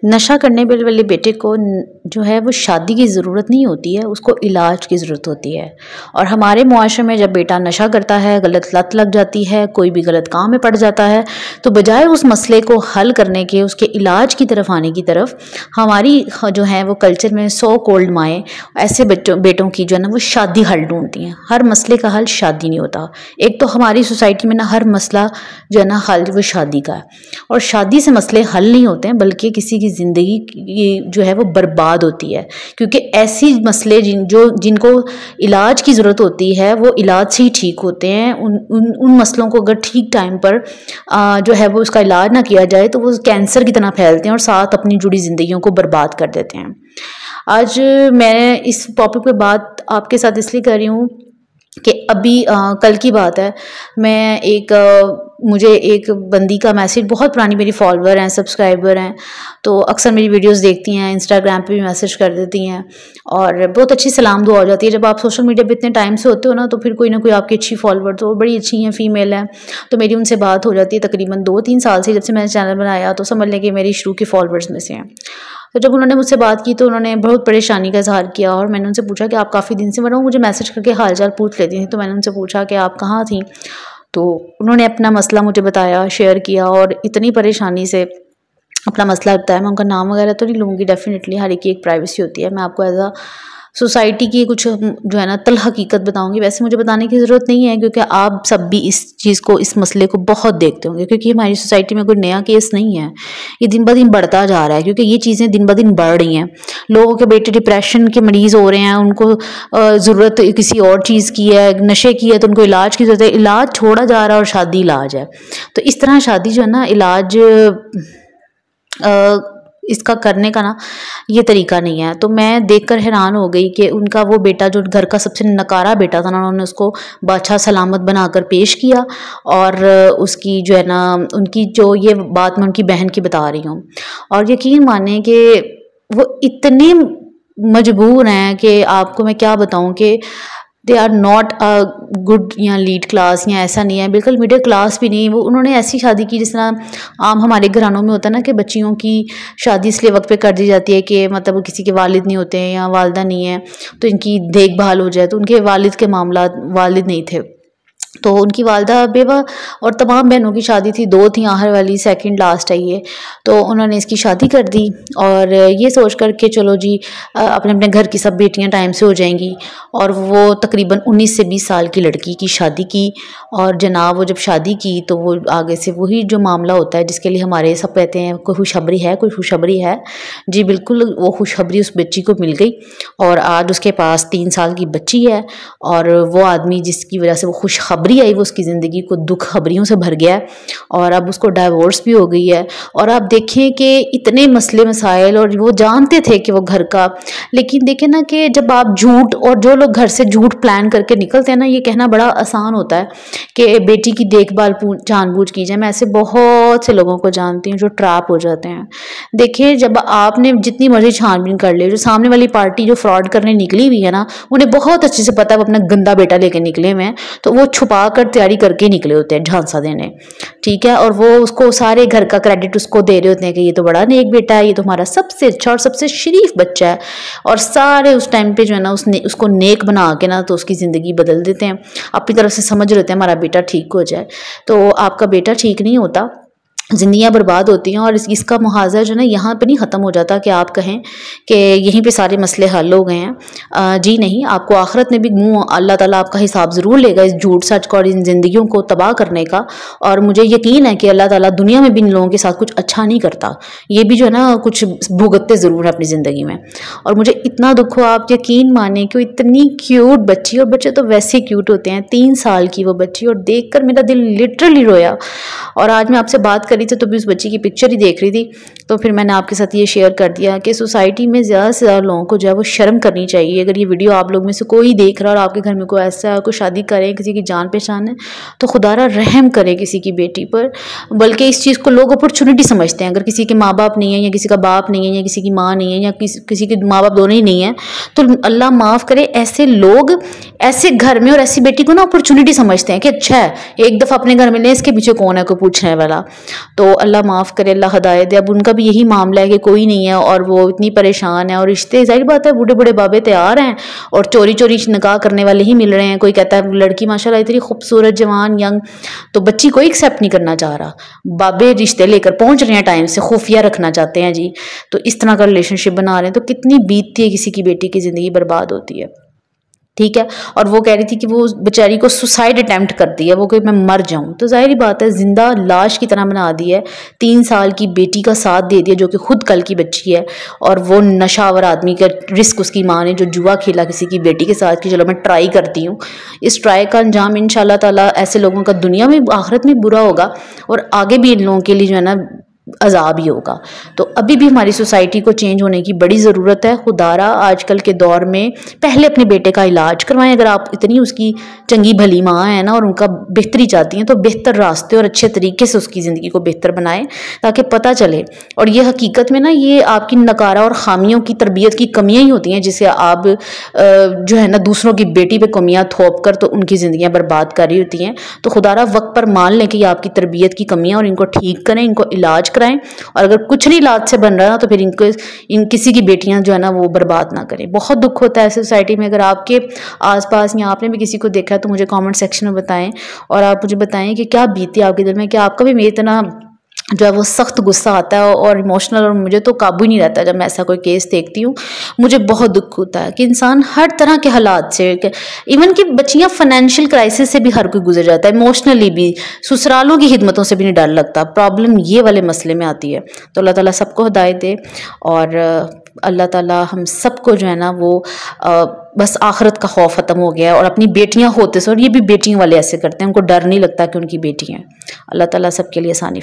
नशा करने वाले बेटे को जो है वो शादी की ज़रूरत नहीं होती है, उसको इलाज की ज़रूरत होती है। और हमारे मुआशरे में जब बेटा नशा करता है, गलत लत लग जाती है, कोई भी गलत काम में पड़ जाता है, तो बजाय उस मसले को हल करने के, उसके इलाज की तरफ आने की तरफ हमारी जो है वो कल्चर में सो कॉल्ड माएँ ऐसे बेटों की जो है ना वो शादी हल ढूंढती हैं। हर मसले का हल शादी नहीं होता। एक तो हमारी सोसाइटी में ना हर मसला जो है ना हल वो शादी का है, और शादी से मसले हल नहीं होते हैं बल्कि किसी की ज़िंदगी जो है वो बर्बाद होती है। क्योंकि ऐसी मसले जिनको इलाज की ज़रूरत होती है वो इलाज से ही ठीक होते हैं। उन मसलों को अगर ठीक टाइम पर जो है वो उसका इलाज ना किया जाए तो वो कैंसर की तरह फैलते हैं और साथ अपनी जुड़ी ज़िंदगियों को बर्बाद कर देते हैं। आज मैं इस टॉपिक पे बात आपके साथ इसलिए कर रही हूँ कि अभी कल की बात है, मैं मुझे एक बंदी का मैसेज, बहुत पुरानी मेरी फॉलोअर हैं, सब्सक्राइबर हैं, तो अक्सर मेरी वीडियोस देखती हैं, इंस्टाग्राम पे भी मैसेज कर देती हैं और बहुत अच्छी सलाम दुआ हो जाती है। जब आप सोशल मीडिया पे इतने टाइम से होते हो ना, तो फिर कोई ना कोई आपकी अच्छी फॉलोअर तो बड़ी अच्छी हैं, फीमेल हैं, तो मेरी उनसे बात हो जाती है। तकरीबन 2-3 साल से, जब से मैंने चैनल बनाया, तो समझ लें कि मेरी शुरू की फॉलोअर्स में से हैं। तो जब उन्होंने मुझसे बात की तो उन्होंने बहुत परेशानी का इज़हार किया और मैंने उनसे पूछा कि आप काफ़ी दिन से, मतलब मुझे मैसेज करके हाल चाल पूछ लेती थी, तो मैंने उनसे पूछा कि आप कहाँ थी। तो उन्होंने अपना मसला मुझे बताया, शेयर किया और इतनी परेशानी से अपना मसला बताया। मैं उनका नाम वगैरह तो नहीं लूँगी, डेफिनेटली हर एक की एक प्राइवेसी होती है। मैं आपको एज अ सोसाइटी की कुछ जो है ना तल हकीकत बताऊंगी। वैसे मुझे बताने की ज़रूरत नहीं है क्योंकि आप सब भी इस चीज़ को, इस मसले को बहुत देखते होंगे, क्योंकि हमारी सोसाइटी में कोई नया केस नहीं है, ये दिन ब दिन बढ़ता जा रहा है। क्योंकि ये चीज़ें दिन ब दिन बढ़ रही हैं, लोगों के बेटे डिप्रेशन के मरीज़ हो रहे हैं, उनको ज़रूरत किसी और चीज़ की है, नशे की है, तो उनको इलाज की ज़रूरत है, इलाज छोड़ा जा रहा है और शादी इलाज है। तो इस तरह शादी जो है ना इलाज इसका करने का ना ये तरीका नहीं है। तो मैं देखकर हैरान हो गई कि उनका वो बेटा, जो घर का सबसे नकारा बेटा था ना, उन्होंने उसको बादशाह सलामत बनाकर पेश किया। और उसकी जो है ना, उनकी जो ये बात मैं उनकी बहन की बता रही हूँ, और यकीन माने कि वो इतने मजबूर हैं कि आपको मैं क्या बताऊँ कि they are not a good या लीड क्लास, या ऐसा नहीं है, बिल्कुल मिडिल क्लास भी नहीं। वो उन्होंने ऐसी शादी की जिस तरह आम हमारे घरानों में होता है ना कि बच्चियों की शादी इसलिए वक्त पे कर दी जाती है कि मतलब वो किसी के वालिद नहीं होते हैं या वालदा नहीं है, तो इनकी देखभाल हो जाए। तो उनके वालिद के मामला, वालिद नहीं थे, तो उनकी वालदा बेवा और तमाम बहनों की शादी थी, 2 थी, आहर वाली सेकंड लास्ट है ये। तो उन्होंने इसकी शादी कर दी और ये सोच कर के चलो जी अपने अपने घर की सब बेटियां टाइम से हो जाएंगी। और वो तकरीबन 19 से 20 साल की लड़की की शादी की। और जनाब वो जब शादी की तो वो आगे से वही जो मामला होता है जिसके लिए हमारे सब कहते हैं कोई खुशखबरी है, कोई खुशखबरी है। जी बिल्कुल, वो खुशखबरी उस बच्ची को मिल गई और आज उसके पास 3 साल की बच्ची है। और वो आदमी जिसकी वजह से वो खुशखबरी आई, वो उसकी ज़िंदगी को दुख खबरियों से भर गया और अब उसको डाइवोर्स भी हो गई है। और आप देखें कि इतने मसले मसाइल, और वो जानते थे कि वो घर का, लेकिन देखें ना कि जब आप झूठ, और जो लोग घर से झूठ प्लान करके निकलते हैं ना, ये कहना बड़ा आसान होता है कि बेटी की देखभाल जानबूझ की जाए। मैं ऐसे बहुत से लोगों को जानती हूँ जो ट्रैप हो जाते हैं। देखिए, जब आपने जितनी मर्जी छानबीन कर ले, जो सामने वाली पार्टी जो फ्रॉड करने निकली हुई है ना, उन्हें बहुत अच्छे से पता है वो अपना गंदा बेटा लेके निकले हुए हैं, तो वो छुपा कर तैयारी करके निकले होते हैं झांसा देने, ठीक है। और वो उसको सारे घर का क्रेडिट उसको दे रहे होते हैं कि ये तो बड़ा नेक बेटा है, ये तो हमारा सबसे अच्छा और सबसे शरीफ बच्चा है। और सारे उस टाइम पे जो है ना उसको नेक बना के ना तो उसकी ज़िंदगी बदल देते हैं, अपनी तरफ से समझ रहे होते हैं हमारा बेटा ठीक हो जाए। तो आपका बेटा ठीक नहीं होता, ज़िंदगियाँ बर्बाद होती हैं। और इसका मुहावजा जो है ना यहाँ पे नहीं ख़त्म हो जाता कि आप कहें कि यहीं पे सारे मसले हल हो गए हैं। जी नहीं, आपको आखिरत में भी अल्लाह ताला आपका हिसाब ज़रूर लेगा इस झूठ सच का और इन ज़िंदगियों को तबाह करने का। और मुझे यकीन है कि अल्लाह ताला दुनिया में भी इन लोगों के साथ कुछ अच्छा नहीं करता, ये भी जो है ना कुछ भुगतते ज़रूर है अपनी ज़िंदगी में। और मुझे इतना दुख हुआ, आप यकीन माने कि इतनी क्यूट बच्ची, और बच्चे तो वैसे क्यूट होते हैं, 3 साल की वो बच्ची, और देख कर मेरा दिल लिटरली रोया। और आज मैं आपसे बात करी थी तो भी उस बच्ची की पिक्चर ही देख रही थी, तो फिर मैंने आपके साथ ये शेयर कर दिया कि सोसाइटी में ज़्यादा से ज़्यादा लोगों को जो है वो शर्म करनी चाहिए। अगर ये वीडियो आप लोग में से कोई देख रहा है और आपके घर में कोई ऐसा कोई शादी करे, किसी की जान पहचान है, तो खुदारा रहम करे किसी की बेटी पर। बल्कि इस चीज़ को लोग अपॉर्चुनिटी समझते हैं। अगर किसी के माँ बाप नहीं है, या किसी का बाप नहीं है, या किसी की माँ नहीं है, या किसी के माँ बाप दोनों ही नहीं है, तो अल्लाह माफ़ करे, ऐसे लोग ऐसे घर में और ऐसी बेटी को ना अपॉर्चुनिटी समझते हैं कि अच्छा है एक दफ़ा अपने घर में ले, इसके पीछे कौन है कोई पूछने वाला। तो अल्लाह माफ़ करे, अल्लाह हदायत दे। अब उनका भी यही मामला है कि कोई नहीं है और वो इतनी परेशान है, और रिश्ते ज़ाहिर बात है बूढ़े बूढ़े बाबे तैयार हैं और चोरी चोरी निकाह करने वाले ही मिल रहे हैं। कोई कहता है लड़की माशाल्लाह इतनी खूबसूरत जवान यंग, तो बच्ची कोई एक्सेप्ट नहीं करना चाह रहा, बाबे रिश्ते लेकर पहुंच रहे हैं टाइम से, खुफिया रखना चाहते हैं जी, तो इस तरह का रिलेशनशिप बना रहे हैं। तो कितनी बीतती है किसी की बेटी की ज़िंदगी बर्बाद होती है, ठीक है। और वो कह रही थी कि वो बेचारी को सुसाइड अटैम्प्ट कर दिया, वो कि मैं मर जाऊं, तो जाहिर बात है जिंदा लाश की तरह बना दी है। 3 साल की बेटी का साथ दे दिया जो कि खुद कल की बच्ची है, और वो नशावर आदमी का रिस्क उसकी माँ ने जो जुआ खेला किसी की बेटी के साथ कि चलो मैं ट्राई करती हूँ, इस ट्राई का अंजाम इंशाल्लाह ताला ऐसे लोगों का दुनिया में आखिरत में बुरा होगा और आगे भी इन लोगों के लिए जो है ना अजाब ही होगा। तो अभी भी हमारी सोसाइटी को चेंज होने की बड़ी ज़रूरत है। खुदारा आजकल के दौर में पहले अपने बेटे का इलाज करवाएं, अगर आप इतनी उसकी चंगी भली माँ हैं ना और उनका बेहतरी चाहती हैं, तो बेहतर रास्ते और अच्छे तरीके से उसकी ज़िंदगी को बेहतर बनाएं ताकि पता चले। और ये हकीकत में ना ये आपकी नकारा और ख़ामियों की तरबियत की कमियाँ ही होती हैं जिसे आप जो है ना दूसरों की बेटी पे कमियाँ थोप कर तो उनकी ज़िंदगियाँ बर्बाद कर रही होती हैं। तो खुदारा वक्त पर मान लें कि ये आपकी तरबियत की कमियाँ और इनको ठीक करें, इनको इलाज कराएं, और अगर कुछ नहीं इलाज से बन रहा ना तो फिर इन किसी की बेटियां जो है ना वो बर्बाद ना करें। बहुत दुख होता है सोसाइटी में। अगर आपके आसपास या आपने भी किसी को देखा है तो मुझे कमेंट सेक्शन में बताएं, और आप मुझे बताएं कि क्या बीती आपके दिल में, कि आपका भी मेरी तरह जो है वो सख्त गुस्सा आता है और इमोशनल, और मुझे तो काबू ही नहीं रहता जब मैं ऐसा कोई केस देखती हूँ। मुझे बहुत दुख होता है कि इंसान हर तरह के हालात से, इवन कि बच्चियाँ फाइनेंशियल क्राइसिस से भी हर कोई गुजर जाता है, इमोशनली भी, ससुरालों की खिदमतों से भी नहीं डर लगता। प्रॉब्लम ये वाले मसले में आती है। तो अल्लाह ताला सबको हिदायत दे, और अल्लाह ताला हम सबको जो है ना वो बस आखिरत का खौफ ख़त्म हो गया है, और अपनी बेटियां होते से, और ये भी बेटियों वाले ऐसे करते हैं, उनको डर नहीं लगता कि उनकी बेटी हैं। अल्लाह ताला सबके लिए आसानी